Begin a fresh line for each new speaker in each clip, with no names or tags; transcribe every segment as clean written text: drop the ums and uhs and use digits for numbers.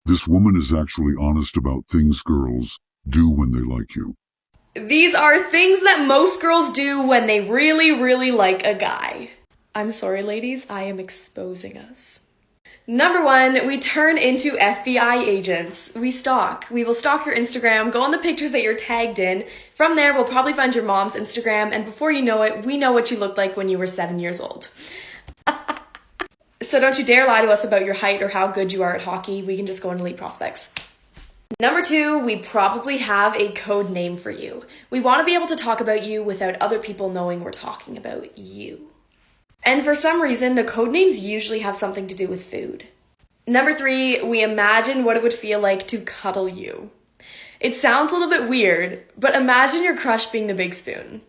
This woman is actually honest about things girls do when they like you.
These are things that most girls do when they really, really like a guy. I'm sorry, ladies, I am exposing us. Number 1, we turn into FBI agents. We stalk. We will stalk your Instagram, go on the pictures that you're tagged in. From there, we'll probably find your mom's Instagram, and before you know it, we know what you looked like when you were 7 years old. So don't you dare lie to us about your height or how good you are at hockey. We can just go on Elite Prospects. Number 2, we probably have a code name for you. We want to be able to talk about you without other people knowing we're talking about you. And for some reason, the code names usually have something to do with food. Number 3, we imagine what it would feel like to cuddle you. It sounds a little bit weird, but imagine your crush being the big spoon.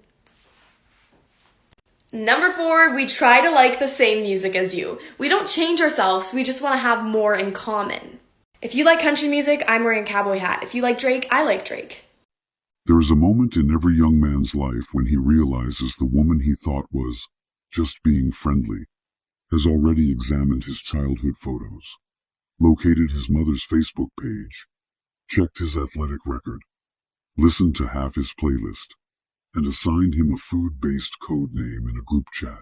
Number 4, we try to like the same music as you. We don't change ourselves, we just want to have more in common. If you like country music, I'm wearing a cowboy hat. If you like Drake, I like Drake.
There is a moment in every young man's life when he realizes the woman he thought was just being friendly has already examined his childhood photos, located his mother's Facebook page, checked his athletic record, listened to half his playlist, and assigned him a food-based code name in a group chat.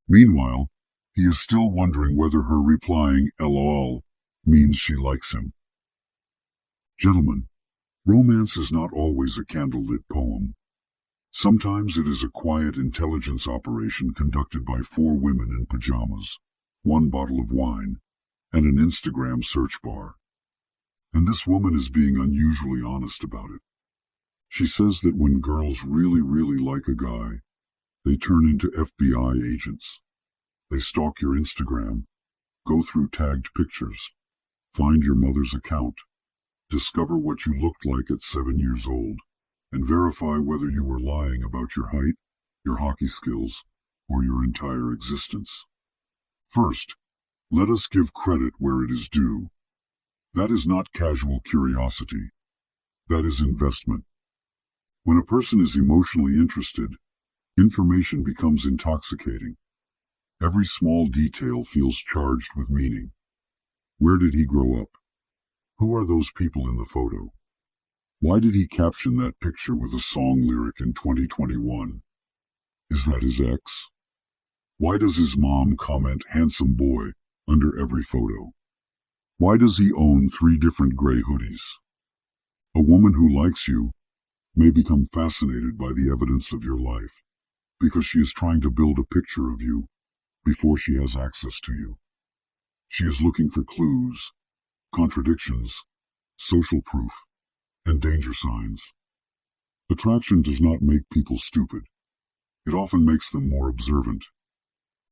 Meanwhile, he is still wondering whether her replying LOL means she likes him. Gentlemen, romance is not always a candlelit poem. Sometimes it is a quiet intelligence operation conducted by 4 women in pajamas, 1 bottle of wine, and an Instagram search bar. And this woman is being unusually honest about it. She says that when girls really, really like a guy, they turn into FBI agents. They stalk your Instagram, go through tagged pictures, find your mother's account, discover what you looked like at 7 years old, and verify whether you were lying about your height, your hockey skills, or your entire existence. First, let us give credit where it is due. That is not casual curiosity. That is investment. When a person is emotionally interested, information becomes intoxicating. Every small detail feels charged with meaning. Where did he grow up? Who are those people in the photo? Why did he caption that picture with a song lyric in 2021? Is that his ex? Why does his mom comment handsome boy under every photo? Why does he own 3 different gray hoodies? A woman who likes you may become fascinated by the evidence of your life because she is trying to build a picture of you before she has access to you. She is looking for clues, contradictions, social proof, and danger signs. Attraction does not make people stupid. It often makes them more observant.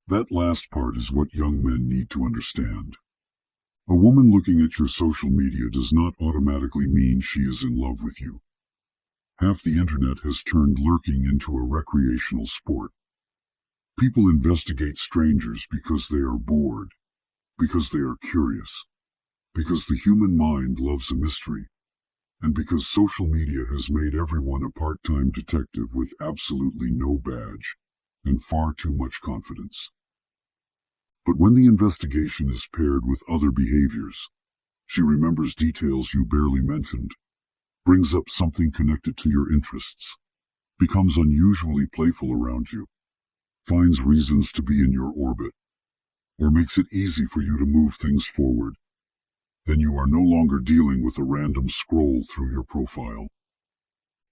That last part is what young men need to understand. A woman looking at your social media does not automatically mean she is in love with you. Half the internet has turned lurking into a recreational sport. People investigate strangers because they are bored, because they are curious, because the human mind loves a mystery, and because social media has made everyone a part-time detective with absolutely no badge and far too much confidence. But when the investigation is paired with other behaviors, she remembers details you barely mentioned, brings up something connected to your interests, becomes unusually playful around you, finds reasons to be in your orbit, or makes it easy for you to move things forward. Then you are no longer dealing with a random scroll through your profile.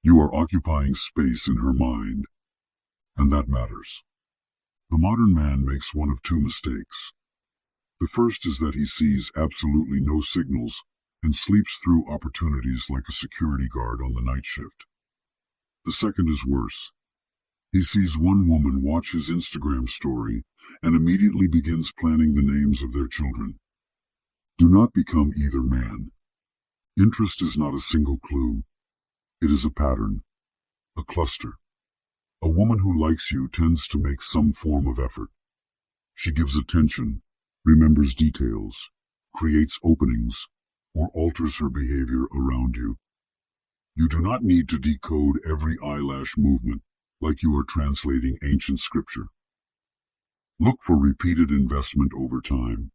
You are occupying space in her mind, and that matters. The modern man makes one of 2 mistakes. The first is that he sees absolutely no signals and sleeps through opportunities like a security guard on the night shift. The second is worse. He sees one woman watch his Instagram story and immediately begins planning the names of their children. Do not become either man. Interest is not a single clue. It is a pattern, a cluster. A woman who likes you tends to make some form of effort. She gives attention, remembers details, creates openings, or alters her behavior around you. You do not need to decode every eyelash movement like you are translating ancient scripture. Look for repeated investment over time.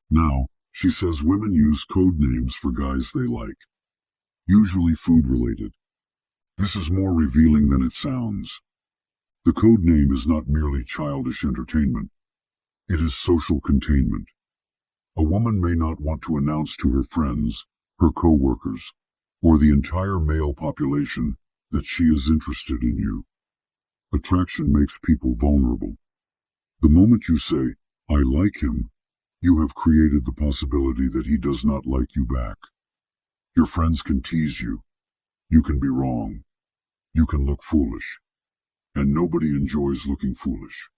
Now, She says women use code names for guys they like, usually food-related. This is more revealing than it sounds. The code name is not merely childish entertainment. It is social containment. A woman may not want to announce to her friends, her co-workers, or the entire male population that she is interested in you. Attraction makes people vulnerable. The moment you say, "I like him," you have created the possibility that he does not like you back. Your friends can tease you. You can be wrong. You can look foolish. And nobody enjoys looking foolish.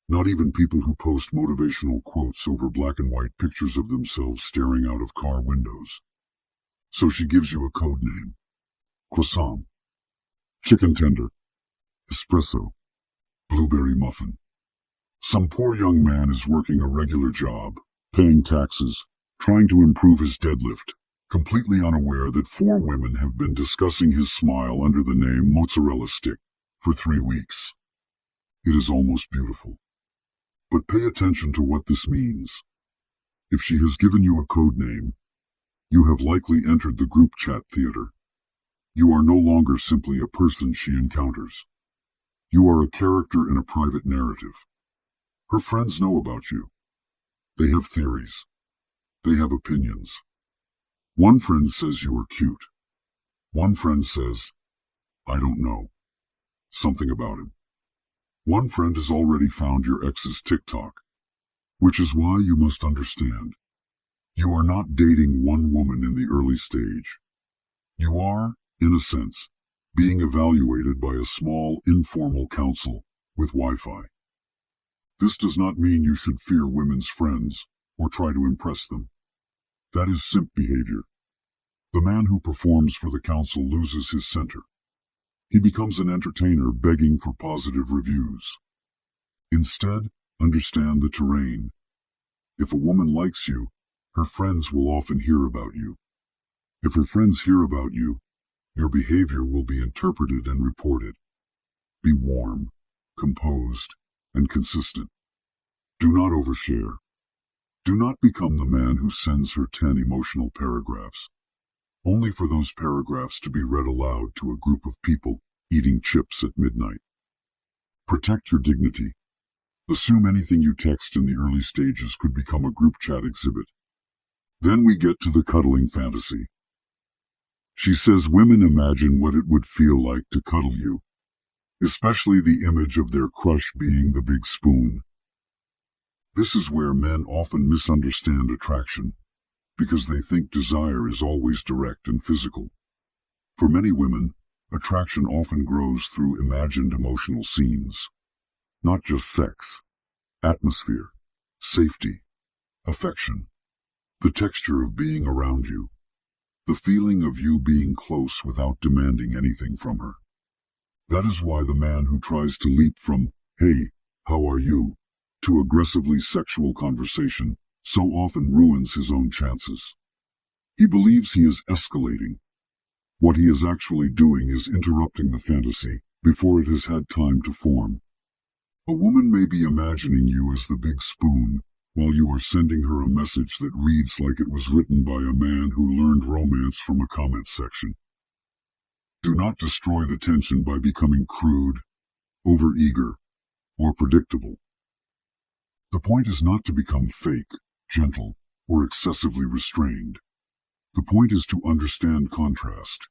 Not even people who post motivational quotes over black and white pictures of themselves staring out of car windows. So she gives you a code name. Croissant. Chicken tender. Espresso. Blueberry muffin. Some poor young man is working a regular job, paying taxes, trying to improve his deadlift, completely unaware that 4 women have been discussing his smile under the name mozzarella stick for 3 weeks. It is almost beautiful. But pay attention to what this means. If she has given you a code name, you have likely entered the group chat theater. You are no longer simply a person she encounters. You are a character in a private narrative. Her friends know about you. They have theories. They have opinions. One friend says you are cute. One friend says, "I don't know. Something about him." One friend has already found your ex's TikTok, which is why you must understand. You are not dating one woman in the early stage. You are, in a sense, being evaluated by a small, informal council with Wi-Fi. This does not mean you should fear women's friends or try to impress them. That is simp behavior. The man who performs for the council loses his center. He becomes an entertainer begging for positive reviews. Instead, understand the terrain. If a woman likes you, her friends will often hear about you. If her friends hear about you, your behavior will be interpreted and reported. Be warm, composed, and consistent. Do not overshare. Do not become the man who sends her 10 emotional paragraphs, only for those paragraphs to be read aloud to a group of people eating chips at midnight. Protect your dignity. Assume anything you text in the early stages could become a group chat exhibit. Then we get to the cuddling fantasy. She says women imagine what it would feel like to cuddle you, especially the image of their crush being the big spoon. This is where men often misunderstand attraction, because they think desire is always direct and physical. For many women, attraction often grows through imagined emotional scenes. Not just sex, atmosphere, safety, affection, the texture of being around you, the feeling of you being close without demanding anything from her. That is why the man who tries to leap from, "Hey, how are you?" to aggressively sexual conversation so often ruins his own chances. He believes he is escalating. What he is actually doing is interrupting the fantasy before it has had time to form. A woman may be imagining you as the big spoon, while you are sending her a message that reads like it was written by a man who learned romance from a comment section. Do not destroy the tension by becoming crude, overeager, or predictable. The point is not to become fake, gentle, or excessively restrained. The point is to understand contrast.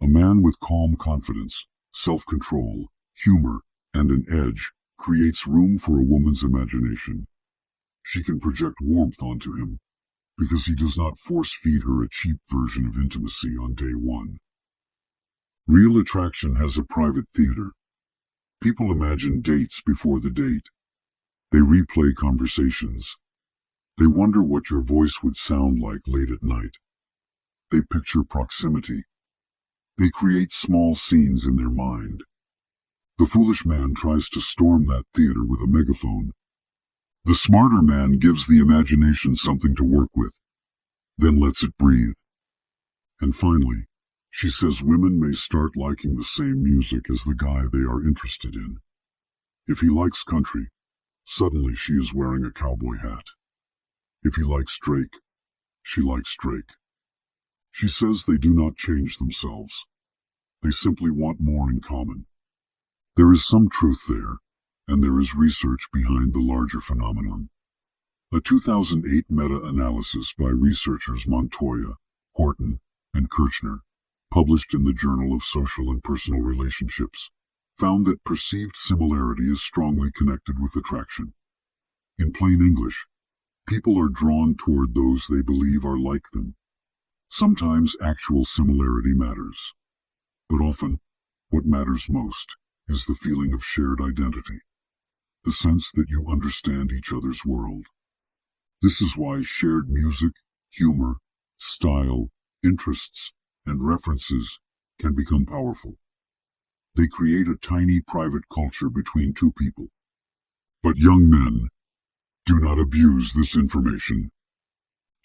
A man with calm confidence, self-control, humor, and an edge creates room for a woman's imagination. She can project warmth onto him, because he does not force-feed her a cheap version of intimacy on day one. Real attraction has a private theater. People imagine dates before the date. They replay conversations. They wonder what your voice would sound like late at night. They picture proximity. They create small scenes in their mind. The foolish man tries to storm that theater with a megaphone. The smarter man gives the imagination something to work with, then lets it breathe. And finally, she says women may start liking the same music as the guy they are interested in. If he likes country, suddenly she is wearing a cowboy hat. If he likes Drake, she likes Drake. She says they do not change themselves. They simply want more in common. There is some truth there, and there is research behind the larger phenomenon. A 2008 meta-analysis by researchers Montoya, Horton, and Kirchner, published in the Journal of Social and Personal Relationships, found that perceived similarity is strongly connected with attraction. In plain English, people are drawn toward those they believe are like them. Sometimes actual similarity matters, but often what matters most is the feeling of shared identity, the sense that you understand each other's world. This is why shared music, humor, style, interests, and references can become powerful. They create a tiny private culture between two people. But young men, do not abuse this information.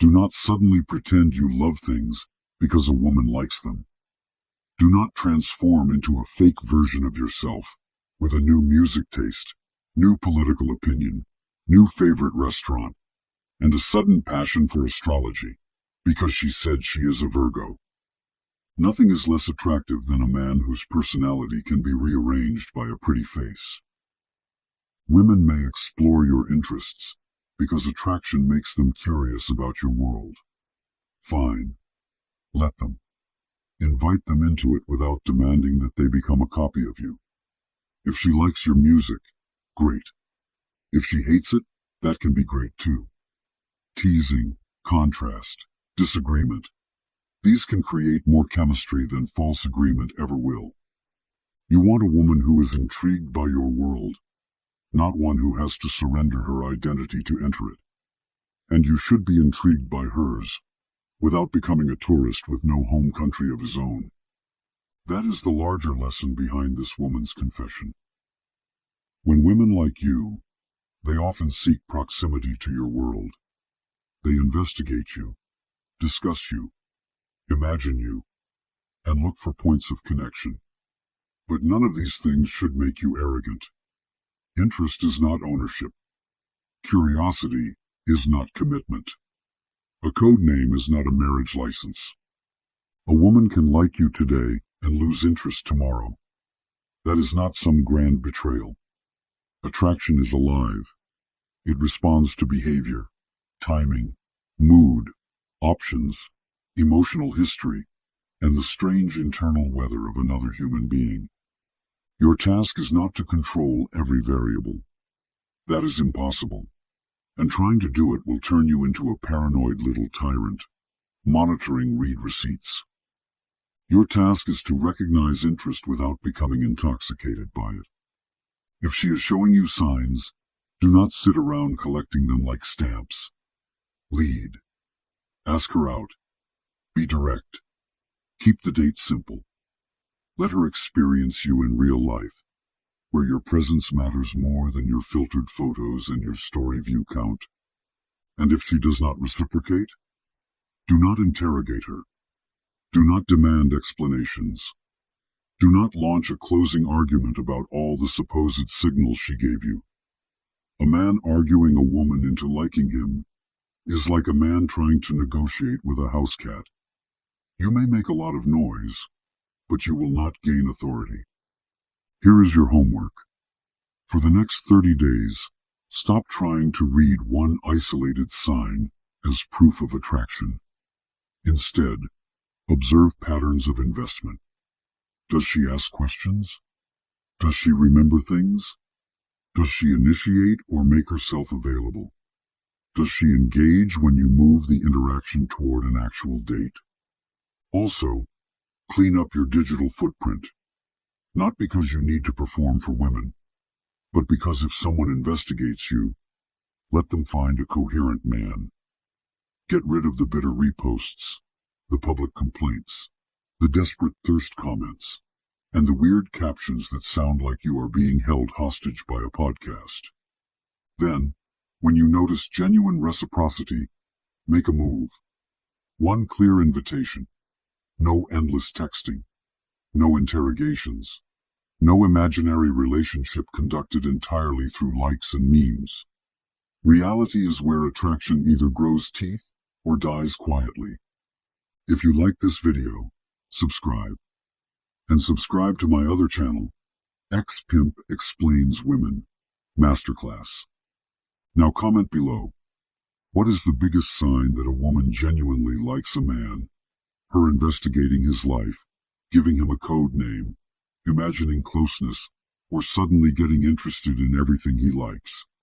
Do not suddenly pretend you love things because a woman likes them. Do not transform into a fake version of yourself with a new music taste, new political opinion, new favorite restaurant, and a sudden passion for astrology because she said she is a Virgo. Nothing is less attractive than a man whose personality can be rearranged by a pretty face. Women may explore your interests because attraction makes them curious about your world. Fine. Let them. Invite them into it without demanding that they become a copy of you. If she likes your music, great. If she hates it, that can be great too. Teasing, contrast, disagreement. These can create more chemistry than false agreement ever will. You want a woman who is intrigued by your world, not one who has to surrender her identity to enter it. And you should be intrigued by hers, without becoming a tourist with no home country of his own. That is the larger lesson behind this woman's confession. When women like you, they often seek proximity to your world. They investigate you, discuss you, imagine you, and look for points of connection. But none of these things should make you arrogant. Interest is not ownership. Curiosity is not commitment. A code name is not a marriage license. A woman can like you today and lose interest tomorrow. That is not some grand betrayal. Attraction is alive. It responds to behavior, timing, mood, options, emotional history, and the strange internal weather of another human being. Your task is not to control every variable. That is impossible, and trying to do it will turn you into a paranoid little tyrant, monitoring read receipts. Your task is to recognize interest without becoming intoxicated by it. If she is showing you signs, do not sit around collecting them like stamps. Lead. Ask her out. Be direct. Keep the date simple. Let her experience you in real life, where your presence matters more than your filtered photos and your story view count. And if she does not reciprocate, do not interrogate her. Do not demand explanations. Do not launch a closing argument about all the supposed signals she gave you. A man arguing a woman into liking him is like a man trying to negotiate with a house cat. You may make a lot of noise, but you will not gain authority. Here is your homework. For the next 30 days, stop trying to read one isolated sign as proof of attraction. Instead, observe patterns of investment. Does she ask questions? Does she remember things? Does she initiate or make herself available? Does she engage when you move the interaction toward an actual date? Also, clean up your digital footprint. Not because you need to perform for women, but because if someone investigates you, let them find a coherent man. Get rid of the bitter reposts, the public complaints, the desperate thirst comments, and the weird captions that sound like you are being held hostage by a podcast. Then, when you notice genuine reciprocity, make a move. One clear invitation. No endless texting. No interrogations. No imaginary relationship conducted entirely through likes and memes. Reality is where attraction either grows teeth or dies quietly. If you like this video, subscribe. And subscribe to my other channel, X-Pimp Explains Women Masterclass. Now comment below. What is the biggest sign that a woman genuinely likes a man? Her investigating his life, giving him a code name, imagining closeness, or suddenly getting interested in everything he likes.